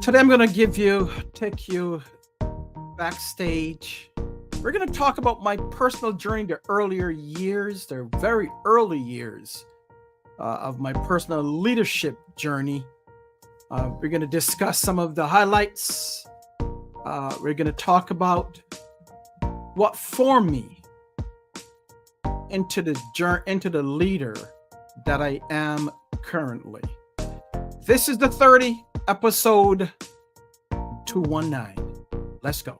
Today I'm going to take you backstage. We're going to talk about my personal journey, the earlier years, the very early years of my personal leadership journey. We're going to discuss some of the highlights. We're going to talk about what formed me into the leader that I am currently. This is the 30 episode 219. Let's go.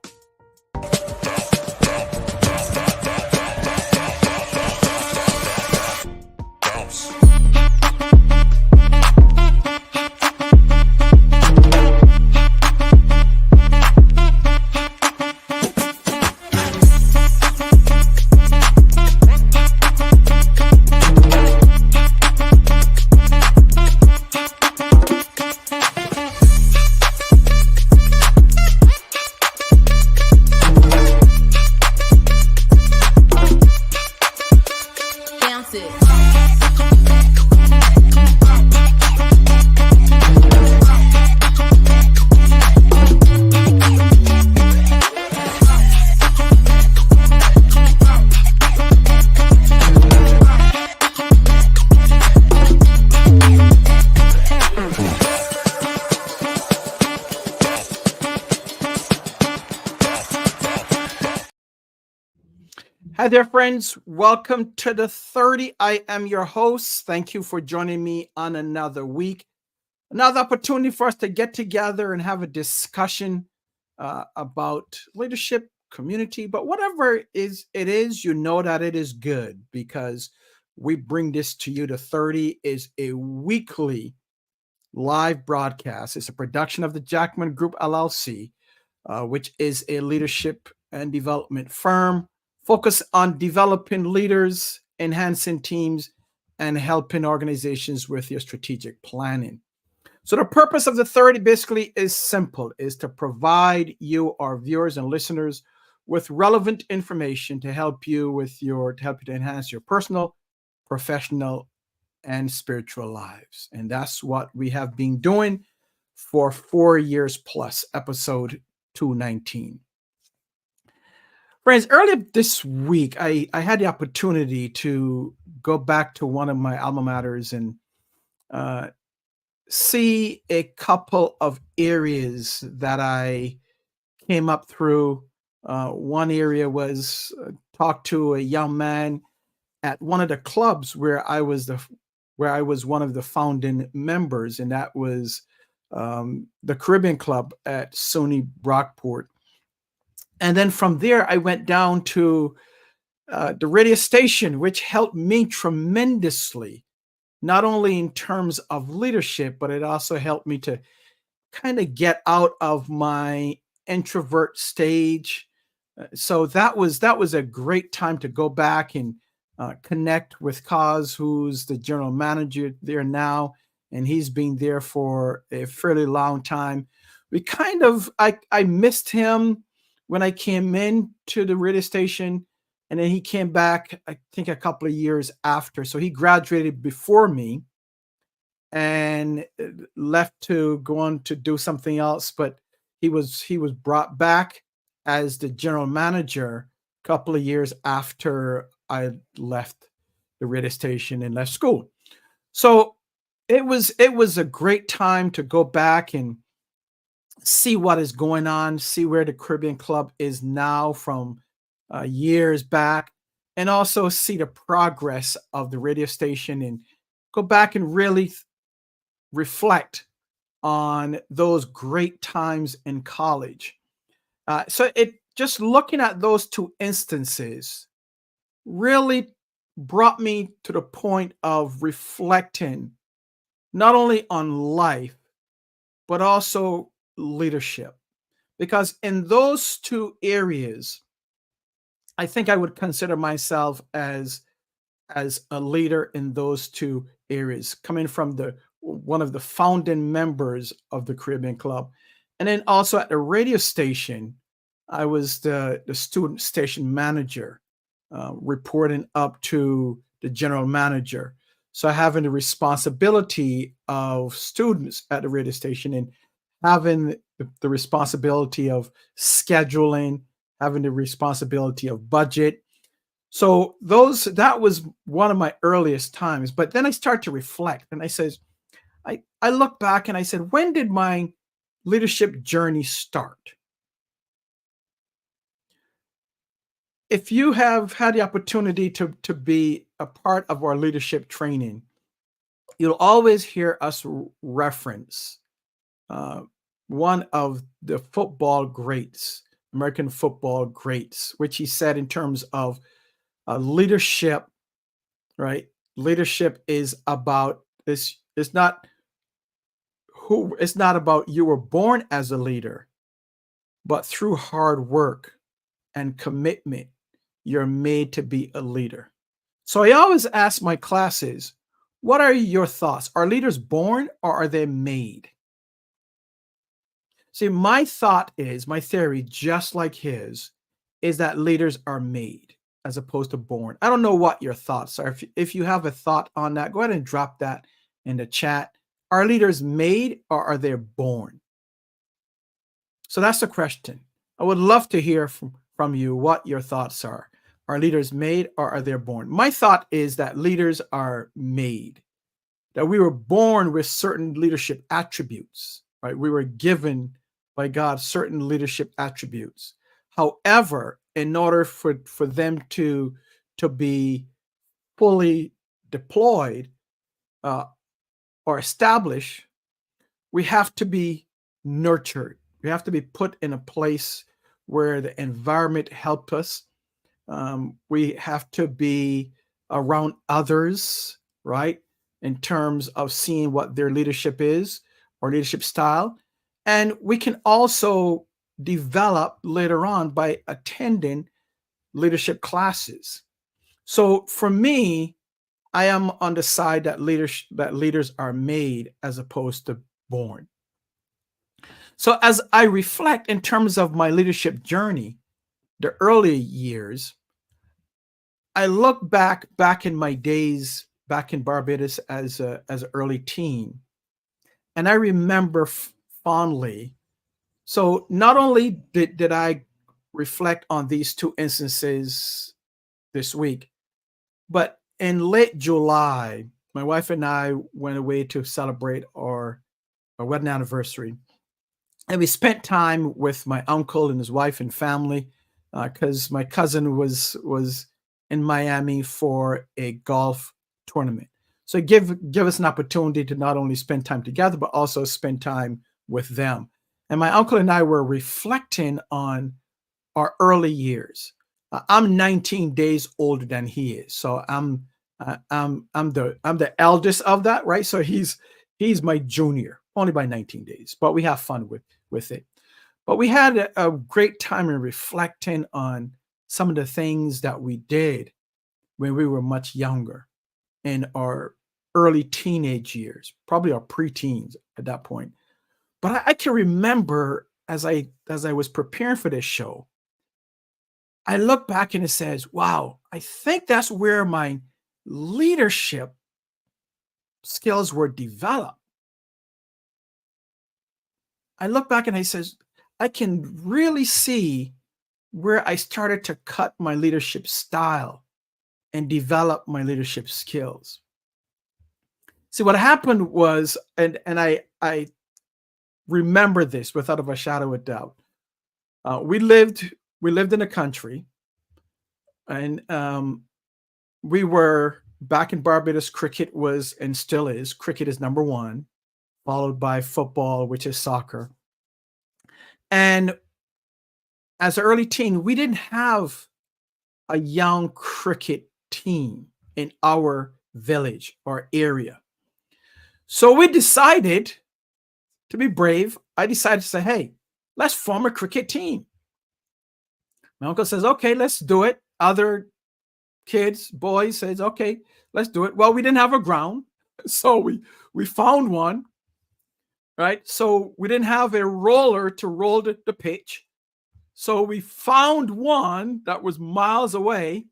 Hi there, friends. Welcome to the 30. I am your host. Thank you for joining me on another week. Another opportunity for us to get together and have a discussion about leadership, community, but whatever it is, you know that it is good because we bring this to you. The 30 is a weekly live broadcast. It's a production of the Jackman Group LLC, which is a leadership and development firm focused on developing leaders, enhancing teams, and helping organizations with your strategic planning. So the purpose of the 30 basically is simple, is to provide you, our viewers and listeners, with relevant information to help you to enhance your personal, professional, and spiritual lives. And that's what we have been doing for 4 years plus, episode 219. Friends, earlier this week, I had the opportunity to go back to one of my alma maters and see a couple of areas that I came up through. One area was talk to a young man at one of the clubs where I was one of the founding members, and that was the Caribbean Club at SUNY Brockport. And then from there, I went down to the radio station, which helped me tremendously, not only in terms of leadership, but it also helped me to kind of get out of my introvert stage. So that was a great time to go back and connect with Kaz, who's the general manager there now, and he's been there for a fairly long time. I missed him when I came in to the radio station, and then he came back, I think, a couple of years after. So he graduated before me and left to go on to do something else. But he was brought back as the general manager a couple of years after I left the radio station and left school. So it was a great time to go back and see what is going on, see where the Caribbean Club is now from years back, and also see the progress of the radio station and go back and really reflect on those great times in college. So it just looking at those two instances really brought me to the point of reflecting not only on life, but also leadership, because in those two areas, I think I would consider myself as a leader in those two areas, coming from one of the founding members of the Caribbean Club, and then also at the radio station, I was the student station manager, reporting up to the general manager. So having the responsibility of students at the radio station and having the responsibility of scheduling, having the responsibility of budget. So that was one of my earliest times. But then I start to reflect and I look back and I said, when did my leadership journey start? If you have had the opportunity to be a part of our leadership training, you'll always hear us reference uh, one of the football greats, American football greats, which he said in terms of leadership, right? Leadership is about this. It's not about you were born as a leader, but through hard work and commitment, you're made to be a leader. So I always ask my classes, what are your thoughts? Are leaders born or are they made? See, my theory, just like his, is that leaders are made as opposed to born. I don't know what your thoughts are. If you have a thought on that, go ahead and drop that in the chat. Are leaders made or are they born? So that's the question. I would love to hear from you what your thoughts are. Are leaders made or are they born? My thought is that leaders are made, that we were born with certain leadership attributes, right? We were given by God certain leadership attributes. However, in order for them to be fully deployed uh, or established, we have to be nurtured. We have to be put in a place where the environment helped us. We have to be around others, right? In terms of seeing what their leadership is or leadership style. And we can also develop later on by attending leadership classes. So for me, I am on the side that leaders are made as opposed to born. So as I reflect in terms of my leadership journey, the early years, I look back in my days back in Barbados as an early teen, and I remember fondly. So not only did I reflect on these two instances this week, but in late July, my wife and I went away to celebrate our wedding anniversary. And we spent time with my uncle and his wife and family because my cousin was in Miami for a golf tournament. So give us an opportunity to not only spend time together, but also spend time with them. And my uncle and I were reflecting on our early years. I'm 19 days older than he is, so I'm the eldest of that, right? So he's my junior, only by 19 days, but we have fun with it. But we had a great time in reflecting on some of the things that we did when we were much younger in our early teenage years, probably our preteens at that point. But I can remember as I was preparing for this show, I look back and it says, wow, I think that's where my leadership skills were developed. I look back and I says, I can really see where I started to cut my leadership style and develop my leadership skills. See, what happened was, and I remember this without a shadow of doubt. We lived in a country, and we were back in Barbados. Cricket was and still is. Cricket is number one, followed by football, which is soccer. And as an early teen, we didn't have a young cricket team in our village or area. So we decided to be brave. I decided to say, hey, let's form a cricket team. My uncle says, okay, let's do it. Other kids, boys says, okay, let's do it. Well, we didn't have a ground. So we found one, right? So we didn't have a roller to roll the pitch. So we found one that was miles away.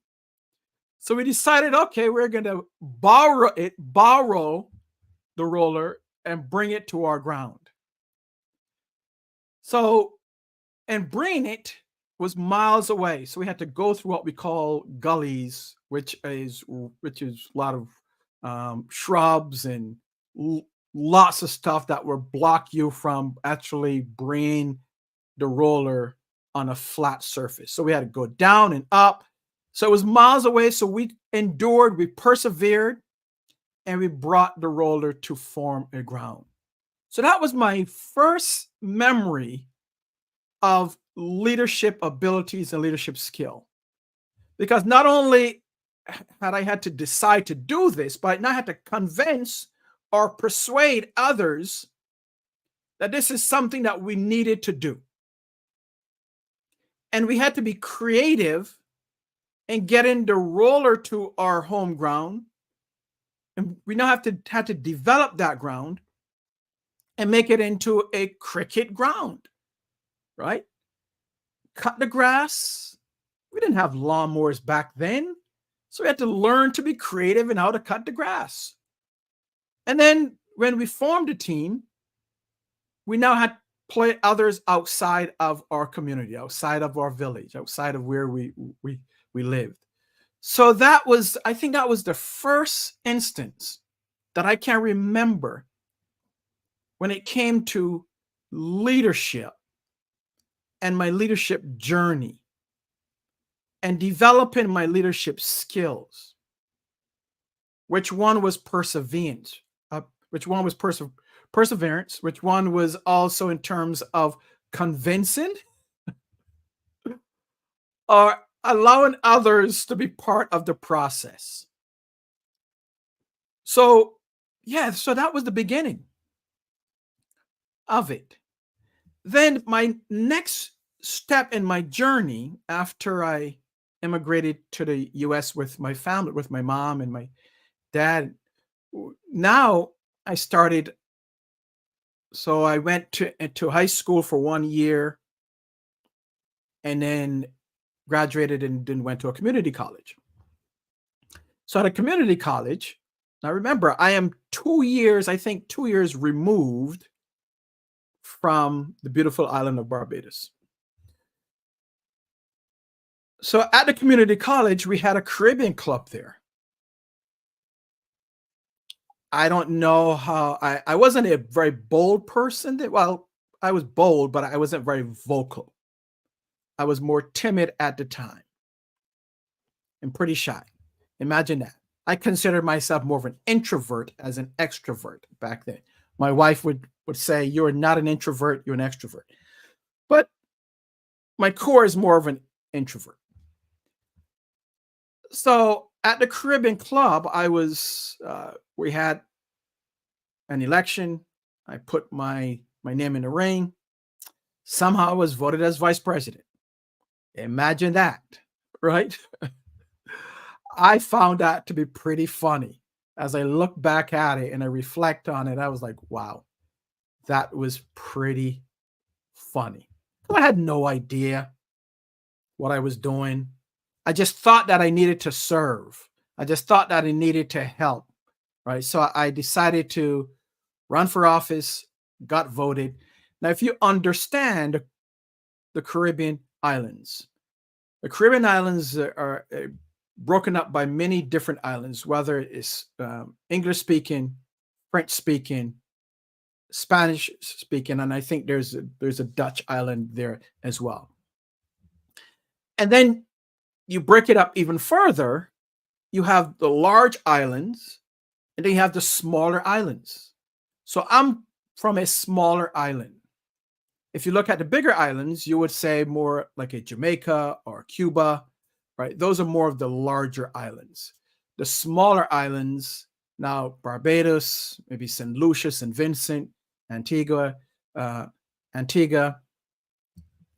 So we decided, okay, we're going to borrow the roller and bring it to our ground. So, and bringing it was miles away. So we had to go through what we call gullies, which is a lot of shrubs and l- lots of stuff that will block you from actually bringing the roller on a flat surface. So we had to go down and up. So it was miles away. So we endured, we persevered, and we brought the roller to form a ground. So that was my first memory of leadership abilities and leadership skill. Because not only had I had to decide to do this, but I had to convince or persuade others that this is something that we needed to do. And we had to be creative in getting the roller to our home ground. And we now have to develop that ground and make it into a cricket ground, right? Cut the grass. We didn't have lawnmowers back then. So we had to learn to be creative in how to cut the grass. And then when we formed a team, we now had play others outside of our community, outside of our village, outside of where we lived. So I think that was the first instance that I can remember when it came to leadership and my leadership journey and developing my leadership skills. Which one was perseverance? Which one was perseverance? Which one was also in terms of convincing or allowing others to be part of the process? So, yeah, so that was the beginning of it. Then my next step in my journey after I immigrated to the US with my family, with my mom and my dad, now I started. So I went to high school for 1 year and then graduated and then went to a community college. So at a community college, now remember, I am 2 years, I think 2 years removed from the beautiful island of Barbados. So at the community college, we had a Caribbean club there. I don't know how I wasn't a very bold person. Well, I was bold, but I wasn't very vocal. I was more timid at the time and pretty shy. Imagine that. I considered myself more of an introvert as an extrovert back then. My wife would say, "You're not an introvert, you're an extrovert." But my core is more of an introvert. So at the Caribbean Club, we had an election. I put my name in the ring. Somehow I was voted as vice president. Imagine that, right? I found that to be pretty funny. As I look back at it and I reflect on it, I was like, wow, that was pretty funny. I had no idea what I was doing. I just thought that I needed to serve. I just thought that I needed to help, right? So I decided to run for office, got voted. Now, if you understand the Caribbean islands, the Caribbean islands are broken up by many different islands, whether it's English speaking, French speaking, Spanish speaking, and I think there's a Dutch island there as well. And then you break it up even further, you have the large islands, and then you have the smaller islands. So I'm from a smaller island. If you look at the bigger islands, you would say more like a Jamaica or Cuba, right? Those are more of the larger islands. The smaller islands, now Barbados, maybe St. Lucia, St. Vincent, Antigua,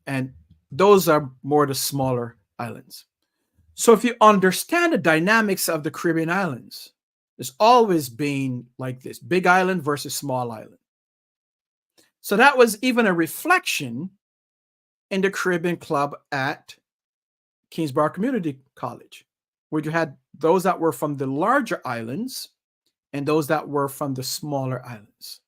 and those are more the smaller islands. So if you understand the dynamics of the Caribbean islands, there's always been like this big island versus small island. So that was even a reflection in the Caribbean Club at Kingsborough Community College, where you had those that were from the larger islands and those that were from the smaller islands.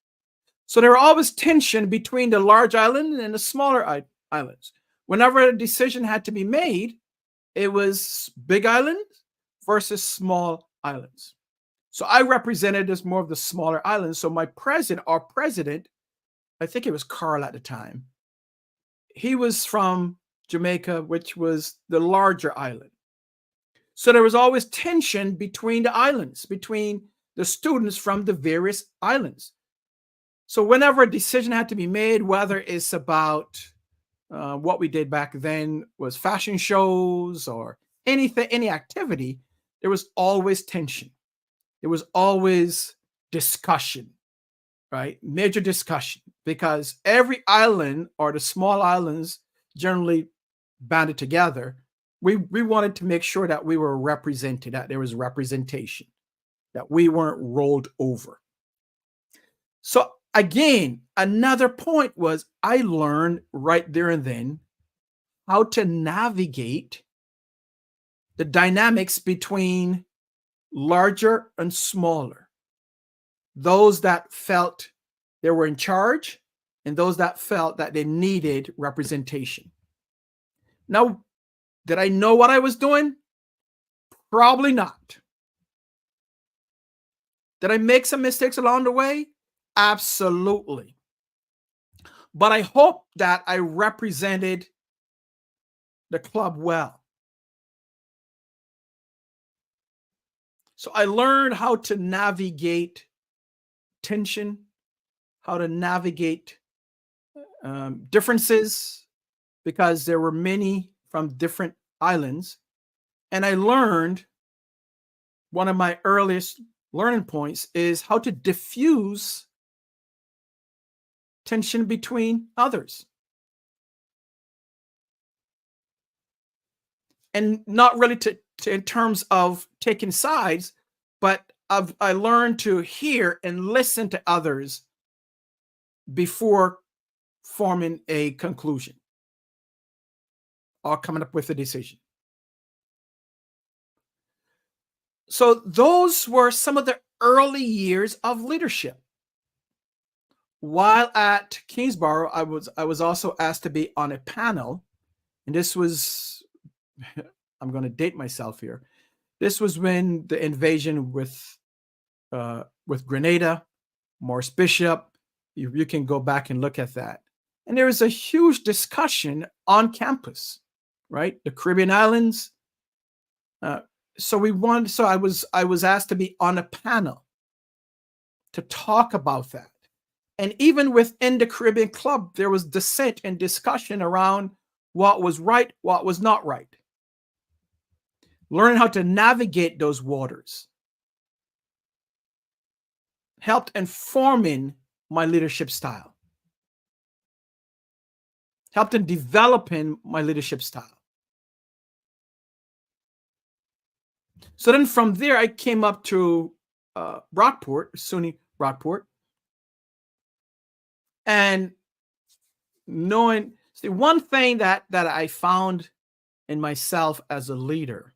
So there were always tension between the large island and the smaller islands. Whenever a decision had to be made, it was big islands versus small islands. So I represented as more of the smaller islands. So our president, I think it was Carl at the time, he was from Jamaica, which was the larger island. So there was always tension between the islands, between the students from the various islands. So whenever a decision had to be made, whether it's about what we did back then was fashion shows or anything, any activity, there was always tension. There was always discussion, right? Major discussion, because every island or the small islands generally banded together. We wanted to make sure that we were represented, that there was representation, that we weren't rolled over. So again, another point was I learned right there and then how to navigate the dynamics between larger and smaller, those that felt they were in charge and those that felt that they needed representation. Now, did I know what I was doing? Probably not. Did I make some mistakes along the way? Absolutely. But I hope that I represented the club well. So I learned how to navigate tension, how to navigate differences, because there were many from different islands. And I learned, one of my earliest learning points is how to diffuse tension between others. And not really to in terms of taking sides, but I learned to hear and listen to others before forming a conclusion or coming up with a decision. So those were some of the early years of leadership. While at Kingsborough, I was also asked to be on a panel, and this was, I'm going to date myself here. This was when the invasion with Grenada, Morris Bishop. You can go back and look at that, and there was a huge discussion on campus, right? The Caribbean islands. So I was asked to be on a panel to talk about that. And even within the Caribbean Club, there was dissent and discussion around what was right, what was not right. Learning how to navigate those waters helped informing my leadership style, helped in developing my leadership style. So then from there, I came up to Rockport, SUNY Rockport, and one thing that I found in myself as a leader,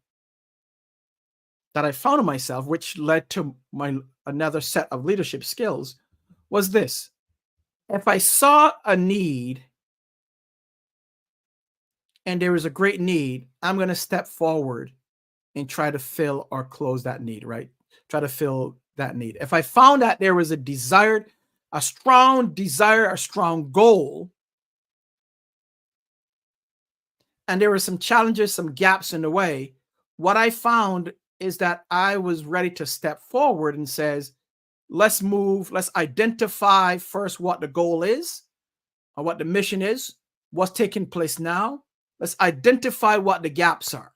that I found in myself, which led to another set of leadership skills, was this: if I saw a need and there was a great need, I'm going to step forward and try to fill or close that need, right? Try to fill that need. If I found that there was a strong desire, a strong goal, and there were some challenges, some gaps in the way, what I found is that I was ready to step forward and says, let's identify first what the goal is or what the mission is, what's taking place now. Let's identify what the gaps are.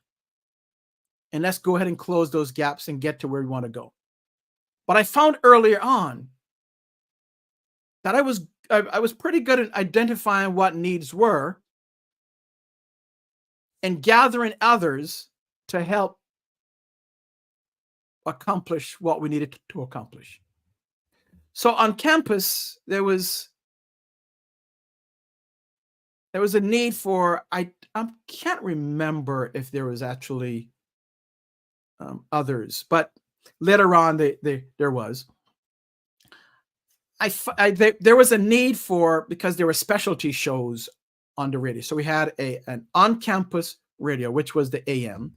And let's go ahead and close those gaps and get to where we want to go. But I found earlier on that I was pretty good at identifying what needs were and gathering others to help accomplish what we needed to accomplish. So on campus, there was a need for, I can't remember if there was actually others, but later on there was. there was a need for, because there were specialty shows on the radio. So we had an on-campus radio, which was the AM,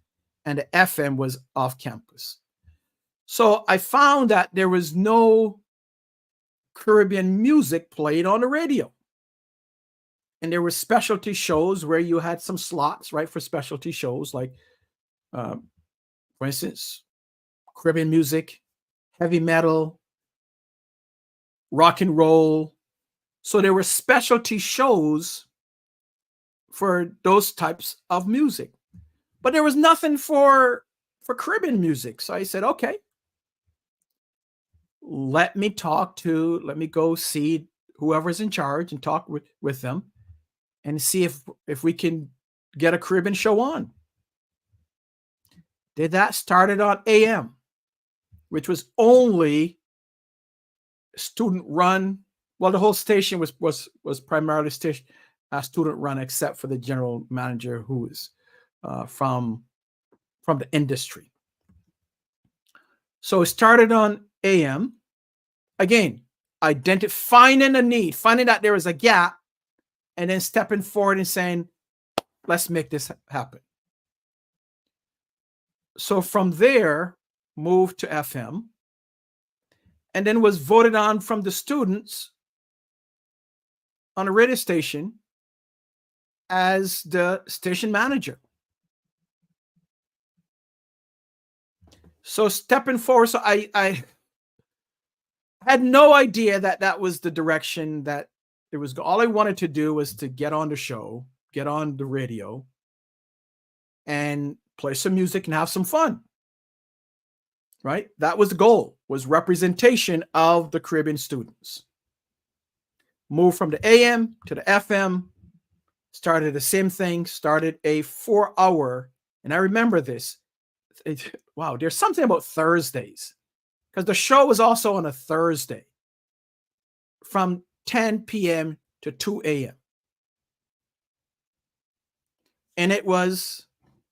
and the FM was off-campus. So I found that there was no Caribbean music played on the radio. And there were specialty shows where you had some slots, right, for specialty shows, like, for instance, Caribbean music, heavy metal, rock and roll. So there were specialty shows for those types of music. But there was nothing for Caribbean music. So I said, okay, let me go see whoever's in charge and talk with them and see if we can get a Caribbean show on. Did that started on AM, which was only student run. Well, the whole station was primarily student run, except for the general manager, who is from the industry. So it started on AM. Again, finding a need, finding that there was a gap, and then stepping forward and saying, let's make this happen. So from there, moved to FM, and then was voted on from the students on a radio station as the station manager. So stepping forward, so I had no idea that was the direction that it was. All I wanted to do was to get on the show, get on the radio, and play some music and have some fun. Right? That was the goal, was representation of the Caribbean students. Moved from the AM to the FM, started the same thing, started a 4-hour, and I remember this. Wow, there's something about Thursdays, because the show was also on a Thursday from 10 p.m. to 2 a.m. And it was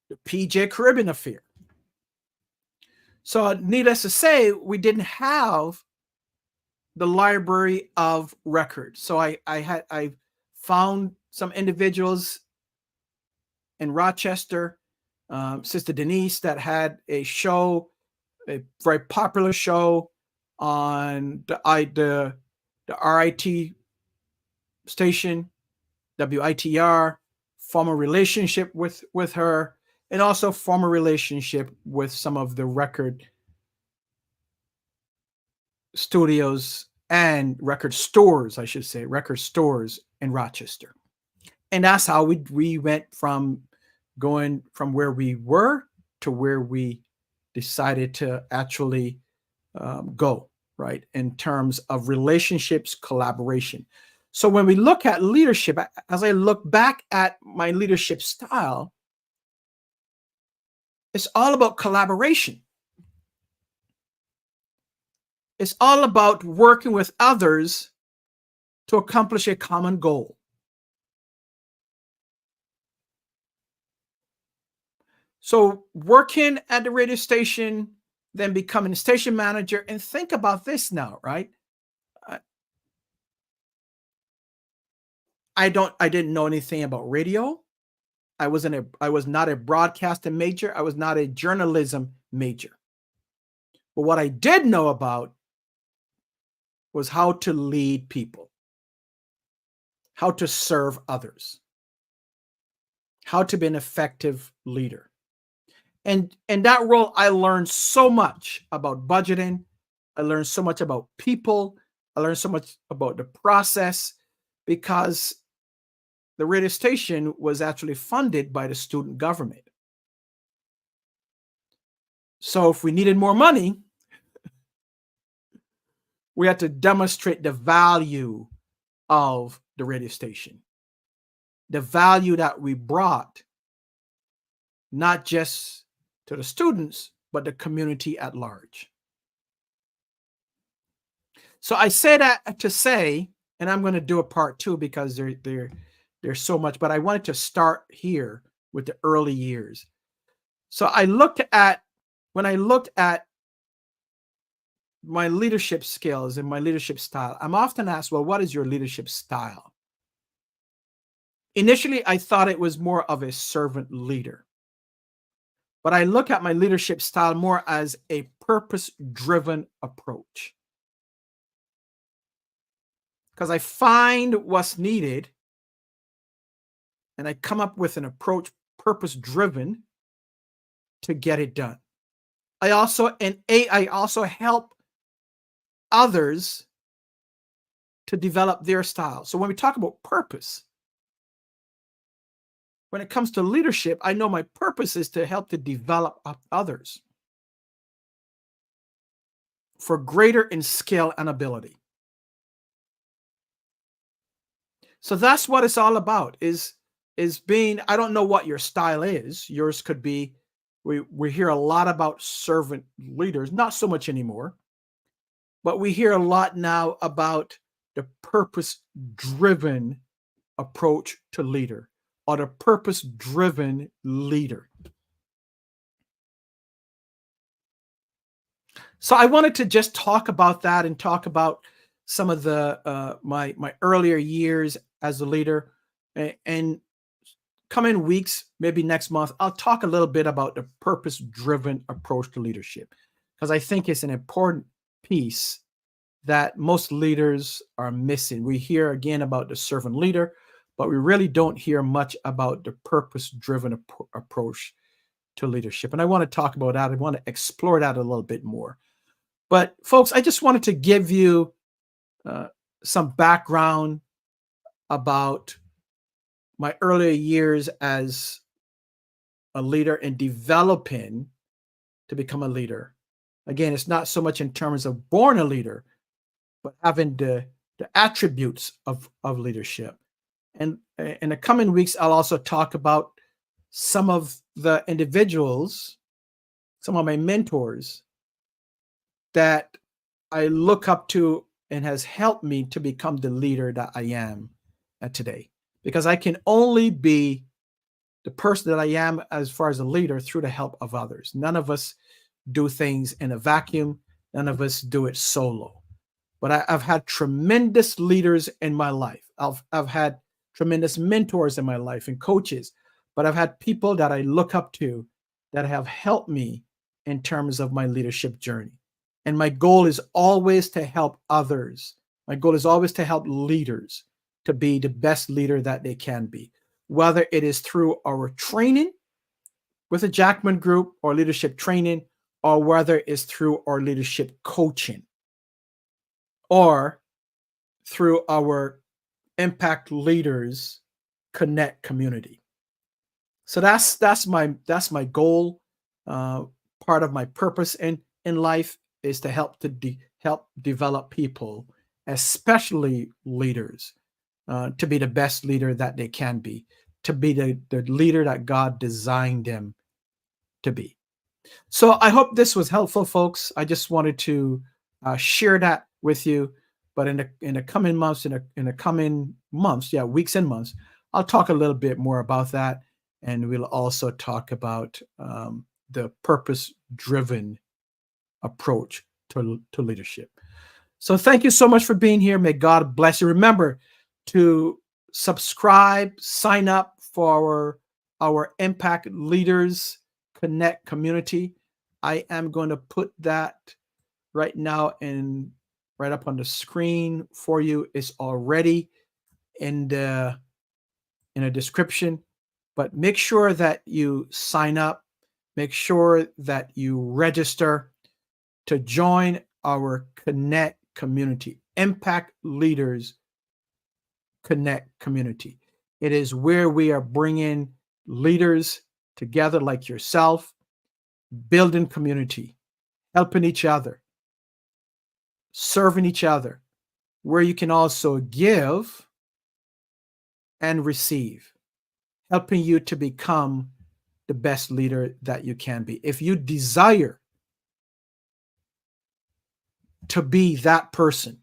the PJ Caribbean affair. So needless to say, we didn't have the library of records. So I found some individuals in Rochester, Sister Denise, that had a show, a very popular show on the RIT station, WITR, form a relationship with her, and also form a relationship with some of the record studios and record stores, I should say, record stores in Rochester. And that's how we went from going from where we were to where we decided to actually go, right, in terms of relationships, collaboration. So when we look at leadership, as I look back at my leadership style, it's all about collaboration. It's all about working with others to accomplish a common goal. So working at the radio station, then becoming a station manager, and think about this now, right? I didn't know anything about radio. I was not a broadcasting major. I was not a journalism major. But what I did know about was how to lead people, how to serve others, how to be an effective leader. And in that role, I learned so much about budgeting. I learned so much about people. I learned so much about the process, because the radio station was actually funded by the student government. So if we needed more money, we had to demonstrate the value of the radio station, the value that we brought, not just to the students, but the community at large. So I say that to say, and I'm going to do a part 2 because there's so much, but I wanted to start here with the early years. So when I looked at my leadership skills and my leadership style, I'm often asked, well, what is your leadership style? Initially, I thought it was more of a servant leader, but I look at my leadership style more as a purpose-driven approach because I find what's needed and I come up with an approach purpose-driven to get it done. I also help others to develop their style. So when we talk about purpose, when it comes to leadership, I know my purpose is to help to develop others for greater in skill and ability. So that's what it's all about, is being, I don't know what your style is. Yours could be, we hear a lot about servant leaders, not so much anymore, but we hear a lot now about the purpose-driven approach to leader, or the purpose-driven leader. So I wanted to just talk about that and talk about some of the my earlier years as a leader, and coming weeks, maybe next month, I'll talk a little bit about the purpose-driven approach to leadership, because I think it's an important piece that most leaders are missing. We hear again about the servant leader, but we really don't hear much about the purpose-driven approach to leadership. And I want to talk about that. I want to explore that a little bit more. But folks, I just wanted to give you some background about my earlier years as a leader and developing to become a leader. Again, it's not so much in terms of born a leader, but having the attributes of leadership. And in the coming weeks, I'll also talk about some of the individuals, some of my mentors that I look up to and has helped me to become the leader that I am today. Because I can only be the person that I am as far as a leader through the help of others. None of us do things in a vacuum. None of us do it solo. But I've had tremendous leaders in my life. I've had tremendous mentors in my life and coaches, but I've had people that I look up to that have helped me in terms of my leadership journey. And my goal is always to help others. My goal is always to help leaders to be the best leader that they can be, whether it is through our training with the Jackman Group or leadership training, or whether it's through our leadership coaching, or through our Impact Leaders Connect community. So that's my goal. Part of my purpose in life is to help develop people, especially leaders, to be the best leader that they can be, to be the leader that God designed them to be. So I hope this was helpful, folks. I just wanted to share that with you. But in the coming months, weeks and months, I'll talk a little bit more about that, and we'll also talk about the purpose-driven approach to leadership. So thank you so much for being here. May God bless you. Remember to subscribe, sign up for our Impact Leaders Connect community. I am going to put that right now right up on the screen for you. It's already in a description, but make sure that you sign up. Make sure that you register to join our Connect community, Impact Leaders Connect community. It is where we are bringing leaders together like yourself, building community, helping each other, serving each other, where you can also give and receive, helping you to become the best leader that you can be. If you desire to be that person,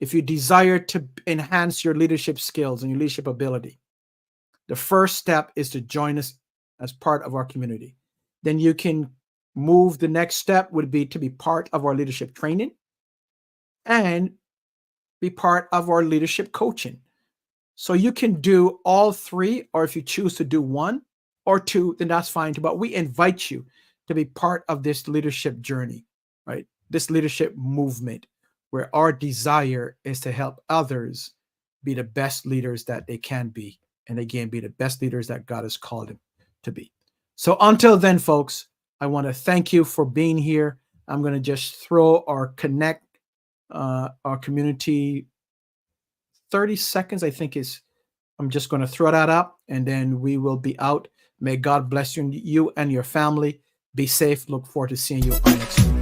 if you desire to enhance your leadership skills and your leadership ability, the first step is to join us as part of our community. Then you can move, the next step would be to be part of our leadership training and be part of our leadership coaching. So you can do all three, or if you choose to do one or two, then that's fine too. But we invite you to be part of this leadership journey, right? This leadership movement, where our desire is to help others be the best leaders that they can be. And again, be the best leaders that God has called them to be. So until then, folks, I want to thank you for being here. I'm going to just throw our connect, our community 30 seconds, I think I'm just going to throw that up and then we will be out. May God bless you and your family. Be safe. Look forward to seeing you on next week.